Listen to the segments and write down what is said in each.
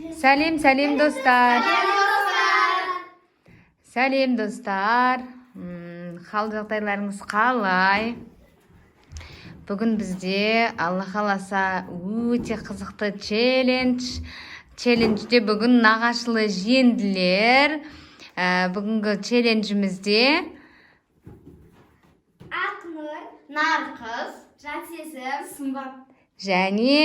Сәлем достар. Сәлем достар. Хал жағдайларыңыз қалай? Бүгін бізде Алла қаласа өте қызықты челленджде бүгін нағашылы жиенділер. Бүгінгі челленджімізде Ақнұр, Нарқыз, Жансесім, Сымбат және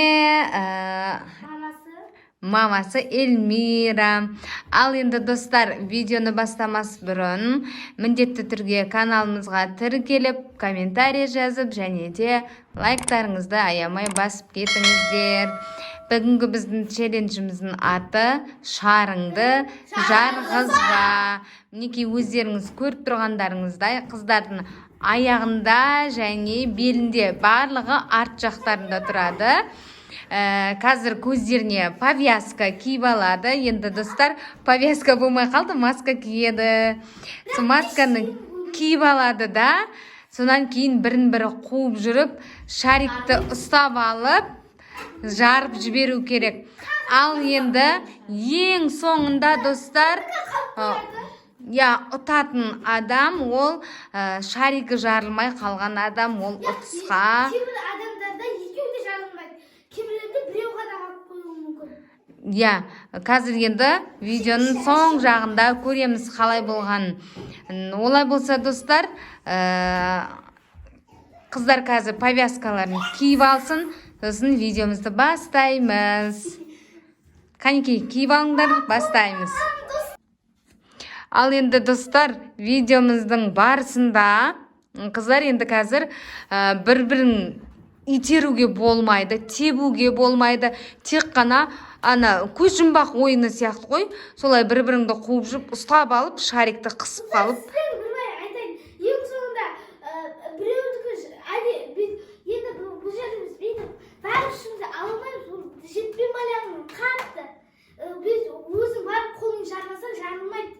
мамасы Эльмира. Ал енді достар, видеоны бастамас бұрын міндетті түрге каналымызға тіркеліп, комментарий жазып, және де лайктарыңызды аямай басып кетіңіздер. Бүгінгі біздің челленджіміздің аты шарыңды жарғызба. Мінекей өздеріңіз көріп тұрғандарыңыздай қыздардың аяғында және белінде барлығы арт жақтарында тұрады. Қазір көздеріне повязка киіп алады. Енді достар, повязка болмай қалды, маска киеді. Масканы киіп алады да, сонан кейін бірін-бірі қуып жүріп, шарикті ұстап алып, жарып жіберу керек. Ал енді ең соңында достар, ұтатын адам, ол шарики жарылмай қалған адам, ол ұтысқа. Кейбір адамдарда екеуі де жарылмайды. Кейбіреуде біреу ғана алып қоюы мүмкін. Қазір енді видеоның соң жағында көреміз қалай болған. Олай болса достар, қыздар қазір повязкаларын киіп алсын, сосын видеомызды бастаймыз. Қанекей, киіп алыңдар, бастаймыз. Ал енді достар, видеомыздың барысында қыздар енді қазір бір-бірін итеруге болмайды, тебуге болмайды. Тек қана көз жұмбақ ойыны сияқты ғой. Солай бір-біріңді қуып жүріп, ұстап алып, шарикті қысып қалып. Ең соңында біреудікі енді бұл жеріміз бәрі үшімді алмаймыз, жетпей балағының қатты. Біз өзің барып қолың жармаса жарылмайды.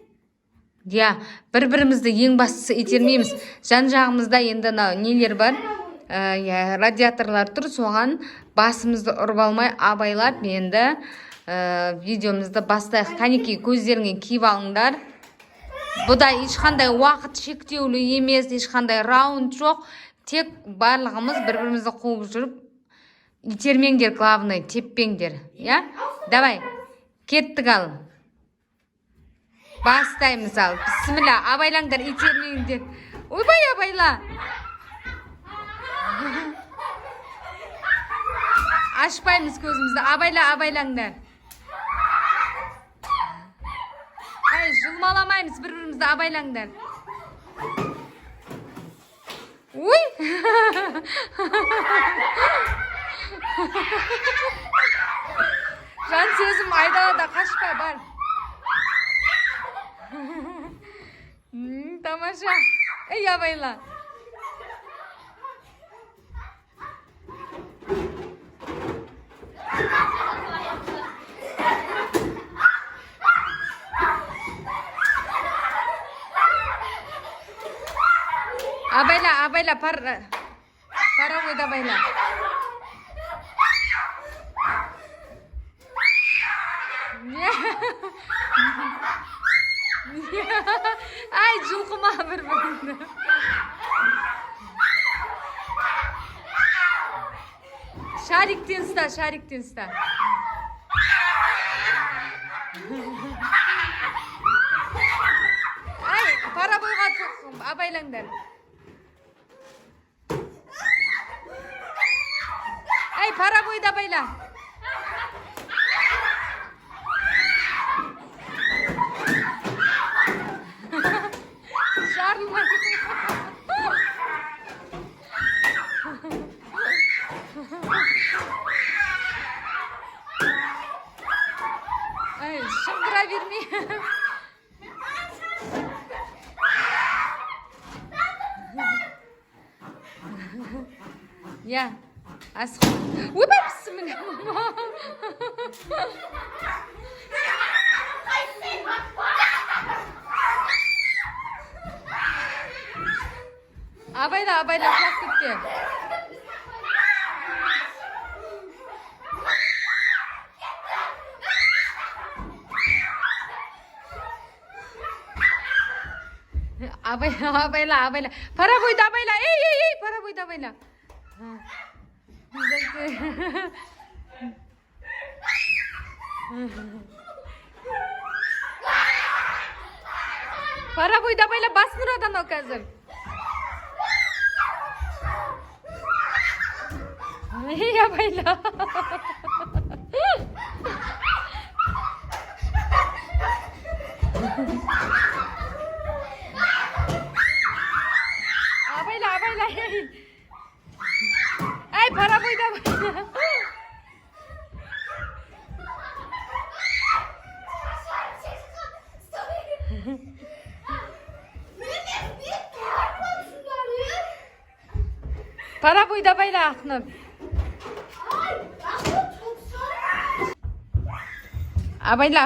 Бір-бірімізді ең бастысы итермейміз. Жан жағымызда енді нелер бар? Радиаторлар тұр, соған басымызды ұрып алмай абайлап енді видеомызды бастайық. Қанекей, көздеріңе киіп алыңдар. Бұда ешқандай уақыт шектеулі емес, ешқандай раунд жоқ. Тек барлығымыз бір-бірімізді қуып жүріп, итермеңдер, главный, теппеңдер. Давай, кеттік ал. Бастаймыз ал. Бісміллә, абайлаңдар, итермеңдер. Ойбай, абайла. Ашпаймыз көзімізді, абайлаңдар. Жұлмаламаймыз, бір-бірімізді абайлаңдар. Ой! Жан сезім айдалада қашпа бар. Тамаша. Ей, абайла. Абайла, пара ойда абайла. Ай, жұлқыма бір-біріңді. Шариктен ұста. Ай, пара бойға абайлаңдар. Ай, пара бойда абайла. Ай, шыңғыра берме. Асық. Ойбай, бісміллә. Абайла, құлақ кетті. Абайла. Парабойды абайла. Ей, парабойды абайла. Парабойды абайла басын ұрадан о қазір. Ей, абайла. Ablayla. Ay para boyda. Para boyda bayla Aknur. Abayla.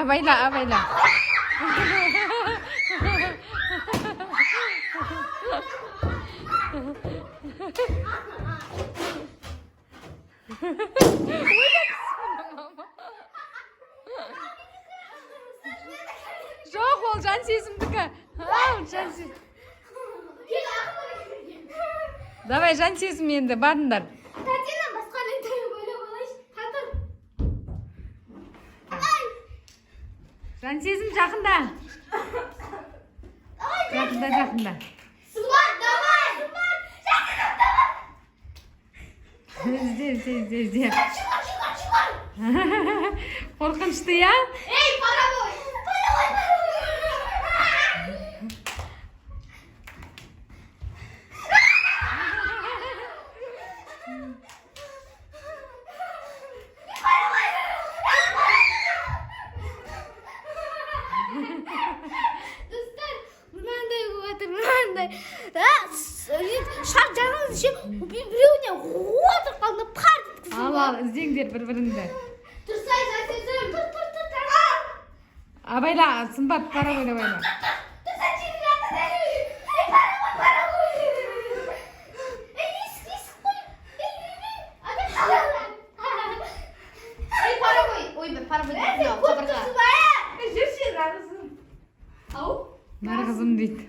Жоқ ол жан сезімдікі. Жан сезім. Давай жан сезім енді барыңдар. Татьяна басқа лентаны ойлап алайыншы. Татыр. Жан сезім жақында. Жақында. Сымбат, давай. Ізде. Чуар. Қорқынышты, я? Ей, парабой. Достар, мынандай мынандай. Шар жағыңыз ше, біреуіне отырып қалды, парт еткізді. Ал, іздеңдер бір-біріңді. Тұрсай, жасезім. Тұр. Абайла, сымбат, пара бойда байла. Тұрсай, чемпионаты. Ей, парабой. Ей, есік қой. Ей, парабой. Ой, парабой. Жүрші, нарызым. Ау? Нарғызым дейді.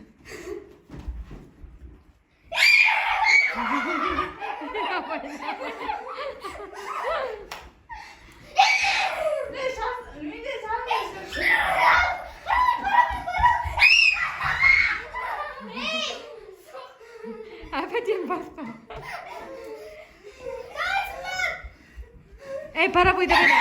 Әпәден басқа. Ей, пара бойда байла.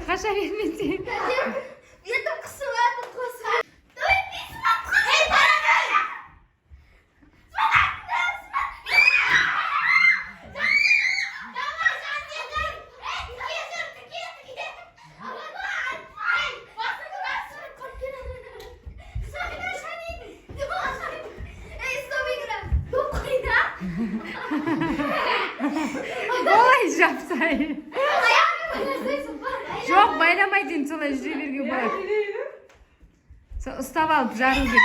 Қаша бермесең. Етім қысылады қоса. Давай, бейсімат қоса. Ей, парабой! Давай, жан дедім. Ей, тіке. Алабай. Ей, басыңды басыр. Сабина шанин. Ей, Сабина. Доп қайда? Олай жапсай. Жоқ, байламайдың, солай жүре берге болады. Ұстап алып, жару керек.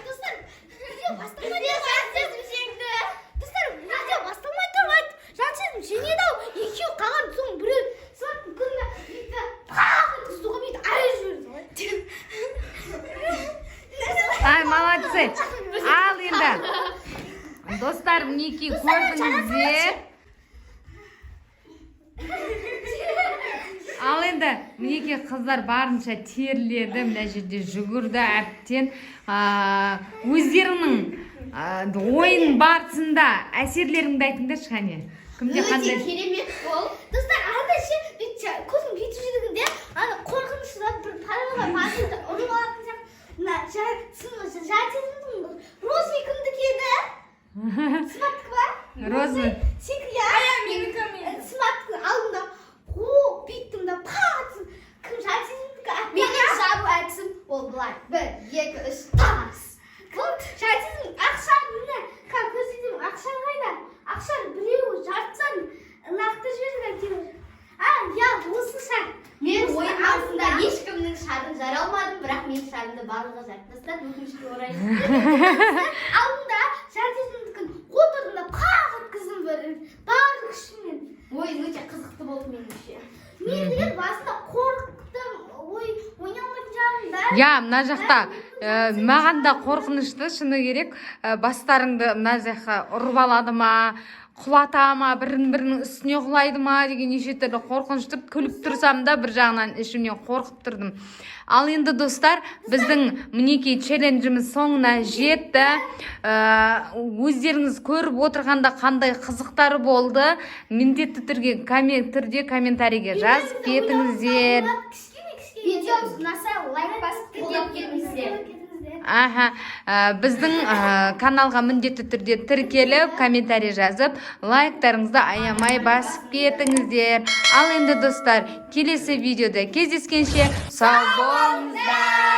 Достар, видео басталмай тұрмайды. Жан сезім жеңеді-ау. Екеу қалған соң біреу сылаттың күніне бүйтті. Пақын суға бүйтті. Ай жүрді. Ай, молодцы. Ал енді. Достар, мінекей көрдіңіздер. Ал енді, мінекей қыздар барынша терледі, мына жерде жүгірді әптен. Өздерінің ойын барысында әсерлеріңді айтыңдаршы, қане. Кімде қандай? Өте керемет бол. Достар, анда ше көзім бүйтіп жүргенде, ана қорқынышты бір параға басында ұрып алатын сияқты. осы шарт. Мен ойын барысында ешкімнің шартын жара алмадым, бірақ менің шартымды барлығы жарып тастады, өкінішке орай. Алдында жартысындікін отырдым да қақ еткіздім барлық күшіммен. Ойын өте қызықты болды меніңше. Мен деген басында қорықтым, ойнай алмайтын жағымда. Мына жақта маған да қорқынышты, шыны керек. Бастарыңды мына жаққа ұрып алады ма, құлата ма, бірінің үстіне құлайды ма деген неше түрлі қорқынышты. Күліп тұрсам да бір жағынан ішімнен қорқып тұрдым. Ал енді достар, біздің мінекей челленджіміз соңына жетті. Өздеріңіз көріп отырғанда қандай қызықтары болды, міндетті түрде комментарийге жазып кетіңіздер. Видеомыз ұнаса лайк басып қолдап кетіңіздер. Біздің каналға міндетті түрде тіркеліп, комментарий жазып, лайктарыңызды аямай басып кетіңіздер. Ал енді достар, келесі видеода кездескенше сау болыңыздар.